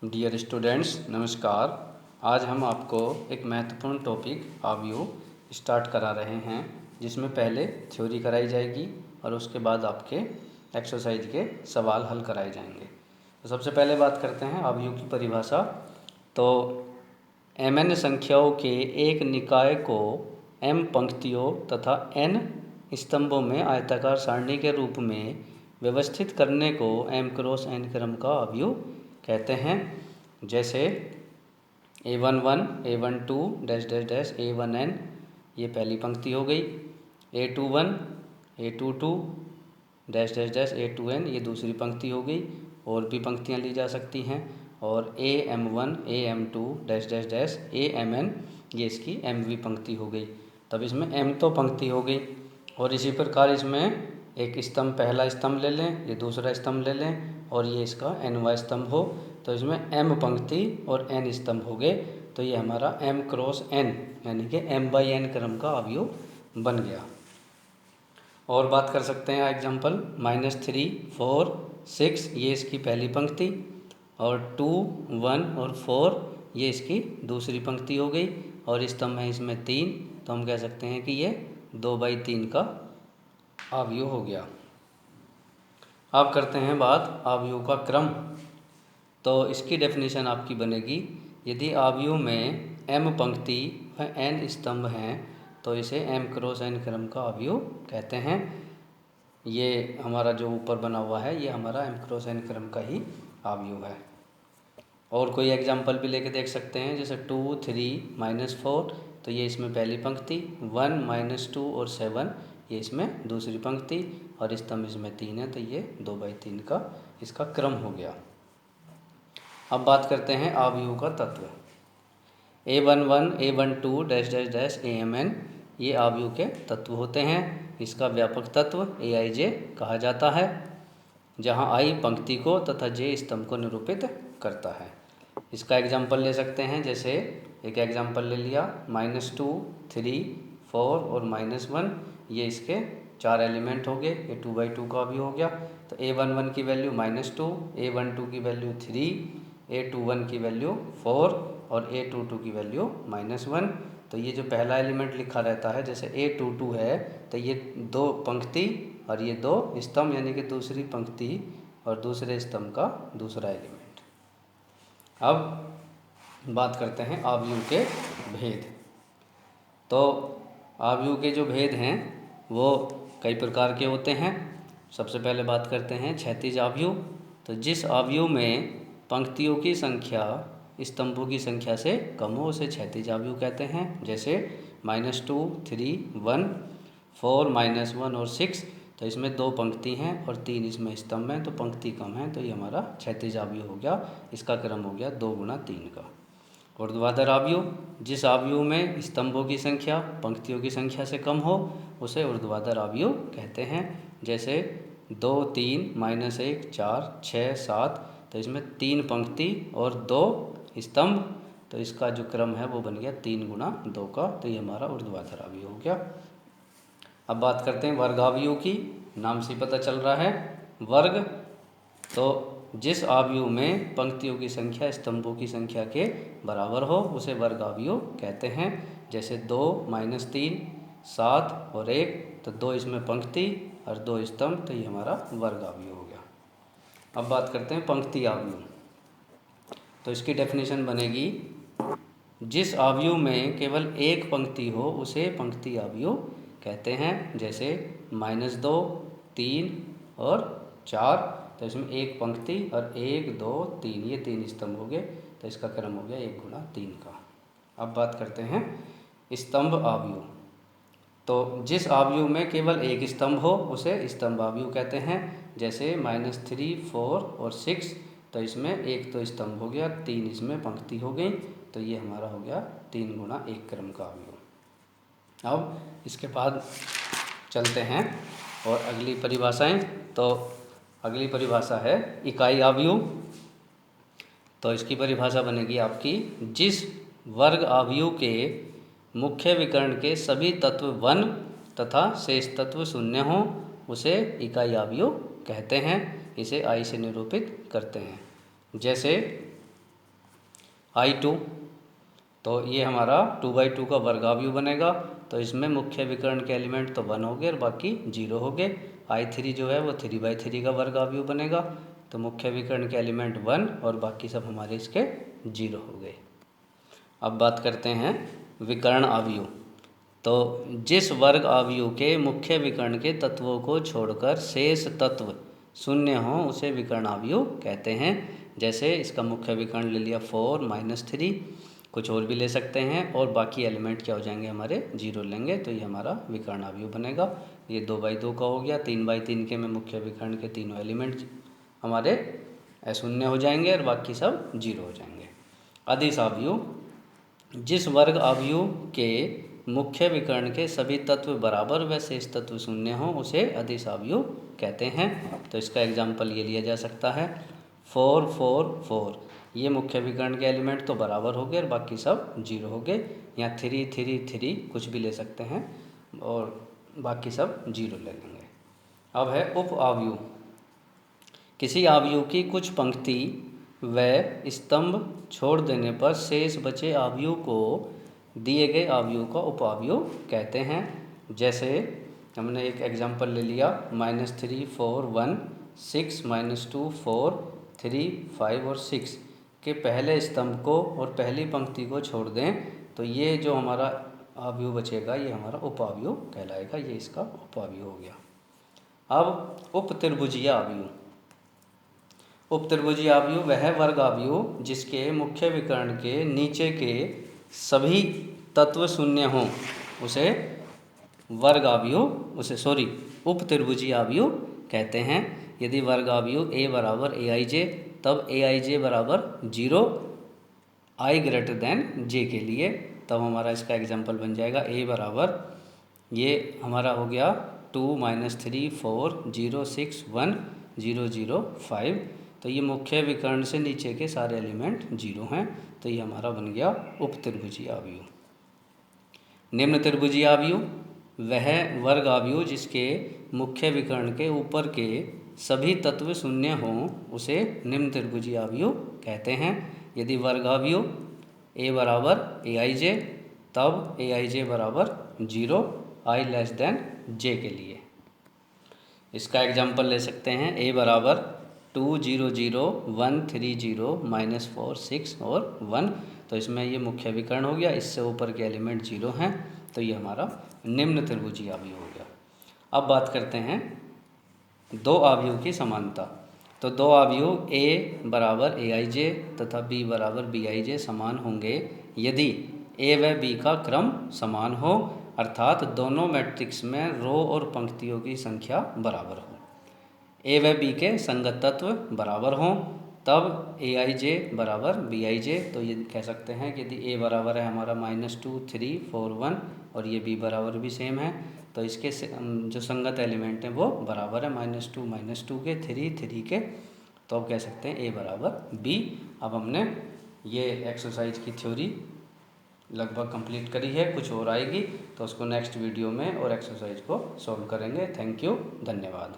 Dear students, नमस्कार। आज हम आपको एक महत्वपूर्ण टॉपिक अवयव स्टार्ट करा रहे हैं, जिसमें पहले थ्योरी कराई जाएगी और उसके बाद आपके एक्सरसाइज के सवाल हल कराए जाएंगे। तो सबसे पहले बात करते हैं अवयव की परिभाषा। तो mn संख्याओं के एक निकाय को m पंक्तियों तथा n स्तंभों में आयताकार सारणी के रूप में व्यवस्थित करने को m क्रॉस n क्रम का अवयव कहते हैं। जैसे a11 a12 dash dash dash a1n, ये पहली पंक्ति हो गई। a21 a22 dash dash dash a2n, ये दूसरी पंक्ति हो गई। और भी पंक्तियाँ ली जा सकती हैं। और am1 am2 dash dash dash amn, ये इसकी mवीं पंक्ति हो गई। तब इसमें m तो पंक्ति हो गई। और इसी प्रकार इसमें एक स्तंभ, पहला स्तंभ ले लें, ये दूसरा स्तंभ ले लें और ये इसका nवां स्तंभ हो, तो इसमें m पंक्ति और n स्तंभ हो गए। तो ये हमारा m क्रॉस n यानी कि m/n क्रम का अवयव बन गया। और बात कर सकते हैं एग्जाम्पल -3 4 6, ये इसकी पहली पंक्ति। और 2 1 और 4, ये इसकी दूसरी पंक्ति हो गई। और स्तंभ है इसमें 3, तो हम कह सकते हैं कि ये 2/3 का अवयव हो गया। अब करते हैं बात अवयव का क्रम। तो इसकी डेफिनेशन आपकी बनेगी, यदि अवयव में m पंक्ति व n स्तंभ हैं तो इसे m क्रॉस n क्रम का अवयव कहते हैं। ये हमारा जो ऊपर बना हुआ है, ये हमारा m क्रॉस n क्रम का ही अवयव है। और कोई एग्जाम्पल भी लेके देख सकते हैं, जैसे 2 3 -4, तो ये इसमें पहली पंक्ति। 1 -2 और 7, ये इसमें दूसरी पंक्ति। और स्तंभ इसमें 3 है, तो ये 2/3 का इसका क्रम हो गया। अब बात करते हैं अवयव का तत्व। a11 a12 dash dash dash amn, ये अवयव के तत्व होते हैं। इसका व्यापक तत्व aij कहा जाता है, जहां i पंक्ति को तथा j स्तंभ को निरूपित करता है। इसका एग्जाम्पल ले सकते हैं, जैसे एक एग्जाम्पल ले लिया -2 3 4 और -1, ये इसके 4 एलिमेंट हो गए। ये 2/2 का अवयव हो गया। तो a11 की वैल्यू -2, a12 की वैल्यू 3, a21 की वैल्यू 4 और a22 की वैल्यू -1। तो ये जो पहला एलिमेंट लिखा रहता है, जैसे a22 है, तो ये 2 पंक्ति और ये 2 स्तंभ, यानी कि दूसरी पंक्ति और दूसरे स्तंभ का दूसरा एलिमेंट। अब बात करते हैं अवयव के भेद। तो अवयव के जो भेद हैं वो कई प्रकार के होते हैं। सबसे पहले बात करते हैं क्षैतिज अवयव। तो जिस अवयव में पंक्तियों की संख्या स्तंभों की संख्या से कम हो, उसे क्षैतिज अवयव कहते हैं। जैसे -2 3 1 4 -1 और 6, तो इसमें 2 पंक्ति हैं और 3 इसमें स्तंभ हैं, तो पंक्ति कम है, तो ये हमारा क्षैतिज अवयव हो गया। इसका क्रम हो गया 2 × 3 का। ऊर्ध्वाधर अवयव, जिस अवयव में स्तंभों की संख्या पंक्तियों की संख्या से कम हो, उसे ऊर्ध्वाधर अवयव कहते हैं। जैसे 2 3 -1 4 6 7, तो इसमें 3 पंक्ति और 2 स्तंभ, तो इसका जो क्रम है वो बन गया 3 × 2 का, तो ये हमारा ऊर्ध्वाधर अवयव हो गया। अब बात करते हैं वर्ग अवयव की। नाम से पता चल रहा है वर्ग। तो जिस अवयव में पंक्तियों की संख्या स्तंभों की संख्या के बराबर हो, उसे वर्ग अवयव कहते हैं। जैसे 2 -3 7 और 1, तो 2 इसमें पंक्ति और 2 स्तंभ, तो ये हमारा वर्ग अवयव हो गया। अब बात करते हैं पंक्ति अवयव। तो इसकी डेफिनेशन बनेगी, जिस अवयव में केवल एक पंक्ति हो उसे पंक्ति अवयव कहते हैं। जैसे -2 3 और 4, तो इसमें एक पंक्ति और 1 2 3, ये 3 स्तंभ हो गए, तो इसका क्रम हो गया 1 × 3 का। अब बात करते हैं स्तंभ अवयव। तो जिस अवयव में केवल एक स्तंभ हो उसे स्तंभ अवयव कहते हैं। जैसे -3 4 और 6, तो इसमें एक तो स्तंभ हो गया, 3 इसमें पंक्ति हो गई, तो ये हमारा हो गया 3 × 1 क्रम का अवयव। अब इसके बाद चलते हैं और अगली परिभाषाएं। तो अगली परिभाषा है इकाई अवयव। तो इसकी परिभाषा बनेगी आपकी, जिस वर्ग अवयव के मुख्य विकर्ण के सभी तत्व 1 तथा शेष तत्व 0 हों, उसे इकाई अवयव कहते हैं। इसे I से निरूपित करते हैं। जैसे I2, तो ये हमारा 2/2 का वर्गाव्यूह बनेगा। तो इसमें मुख्य विकर्ण के एलिमेंट तो 1 हो गए और बाकी 0 हो गए। I3 जो है वो 3/3 का वर्गाव्यूह बनेगा, तो मुख्य विकर्ण के एलिमेंट 1 और बाकी सब हमारे इसके 0 हो गए। अब बात करते हैं विकर्ण आव्यूह। तो जिस वर्ग आव्यूह के मुख्य विकर्ण के तत्वों को छोड़कर शेष तत्व शून्य हों उसे विकर्ण आव्यूह कहते हैं। जैसे इसका मुख्य विकर्ण ले लिया 4 - 3, कुछ और भी ले सकते हैं, और बाकी एलिमेंट क्या हो जाएंगे हमारे 0 लेंगे, तो ये हमारा विकर्ण आव्यूह बनेगा। ये 2/2 का हो गया। 3/3 के में मुख्य विकर्ण के तीनों एलिमेंट हमारे शून्य हो जाएंगे और बाकी सब 0 हो जाएंगे। अदिश आव्यूह, जिस वर्ग आव्यूह के मुख्य विकर्ण के सभी तत्व बराबर व शेष तत्व शून्य हों उसे अदिश आव्यूह कहते हैं। तो इसका एग्जाम्पल ये लिया जा सकता है 4 4 4, ये मुख्य विकर्ण के एलिमेंट तो बराबर हो गए और बाकी सब 0 हो गए। यहाँ 3 3 3 कुछ भी ले सकते हैं और बाकी सब 0 ले लेंगे। अब है उप आव्यूह। किसी आव्यूह की कुछ पंक्ति व स्तंभ छोड़ देने पर शेष बचे आव्यूह को दिए गए आव्यूह का उपाव्यूह कहते हैं। जैसे हमने एक एग्जांपल ले लिया -3 4 1 6 -2 4 3 5 और 6 के पहले स्तंभ को और पहली पंक्ति को छोड़ दें, तो ये जो हमारा आव्यूह बचेगा ये हमारा उपाव्यूह कहलाएगा। ये इसका उपाव्यूह हो गया। अब उपत्रिभुजीय आव्यूह। उपत्रिभुजीय आव्यूह वह वर्ग आव्यूह जिसके मुख्य विकर्ण के नीचे के सभी तत्व शून्य हों उसे उपत्रिभुजीय आव्यूह कहते हैं। यदि वर्ग आव्यूह A बराबर AIJ, तब AIJ बराबर 0 I ग्रेटर देन J के लिए, तब हमारा इसका एग्जाम्पल बन जाएगा A बराबर, ये हमारा हो गया 2 - 3 4 0 6 1 0 0 5, तो ये मुख्य विकर्ण से नीचे के सारे एलिमेंट 0 हैं, तो ये हमारा बन गया उपत्रिभुजीय आव्यूह। निम्न त्रिभुजीय आव्यूह वह वर्ग आव्यूह जिसके मुख्य विकर्ण के ऊपर के सभी तत्व शून्य हों उसे निम्न त्रिभुजीय आव्यूह कहते हैं। यदि वर्ग आव्यूह A बराबर AIJ, तब AIJ बराबर 0 I लेस देन J के लिए। इसका एग्जाम्पल ले सकते हैं A बराबर 2 0 0 1 3 0 -4 6 और 1, तो इसमें ये मुख्य विकर्ण हो गया, इससे ऊपर के एलिमेंट 0 हैं, तो ये हमारा निम्न त्रिभुजीय आव्यूह हो गया। अब बात करते हैं दो आव्यूह की समानता। तो दो आव्यूह A बराबर AIJ तथा B बराबर BIJ समान होंगे यदि A व B का क्रम समान हो, अर्थात दोनों मैट्रिक्स में रो और पंक्तियों की संख्या बराबर हो। A व B के संगत तत्व बराबर हों, तब AIJ बराबर BIJ, तो ये कह सकते हैं कि यदि A बराबर है हमारा -2 3 4 1 और ये B बराबर भी सेम है, तो इसके जो संगत एलिमेंट हैं वो बराबर है -2 के 3 3 के, तो अब कह सकते हैं A बराबर B। अब हमने ये एक्सरसाइज की थ्योरी लगभग कंप्लीट करी है, कुछ और आएगी तो उसको नेक्स्ट वीडियो में और एक्सरसाइज को सॉल्व करेंगे। थैंक यू, धन्यवाद।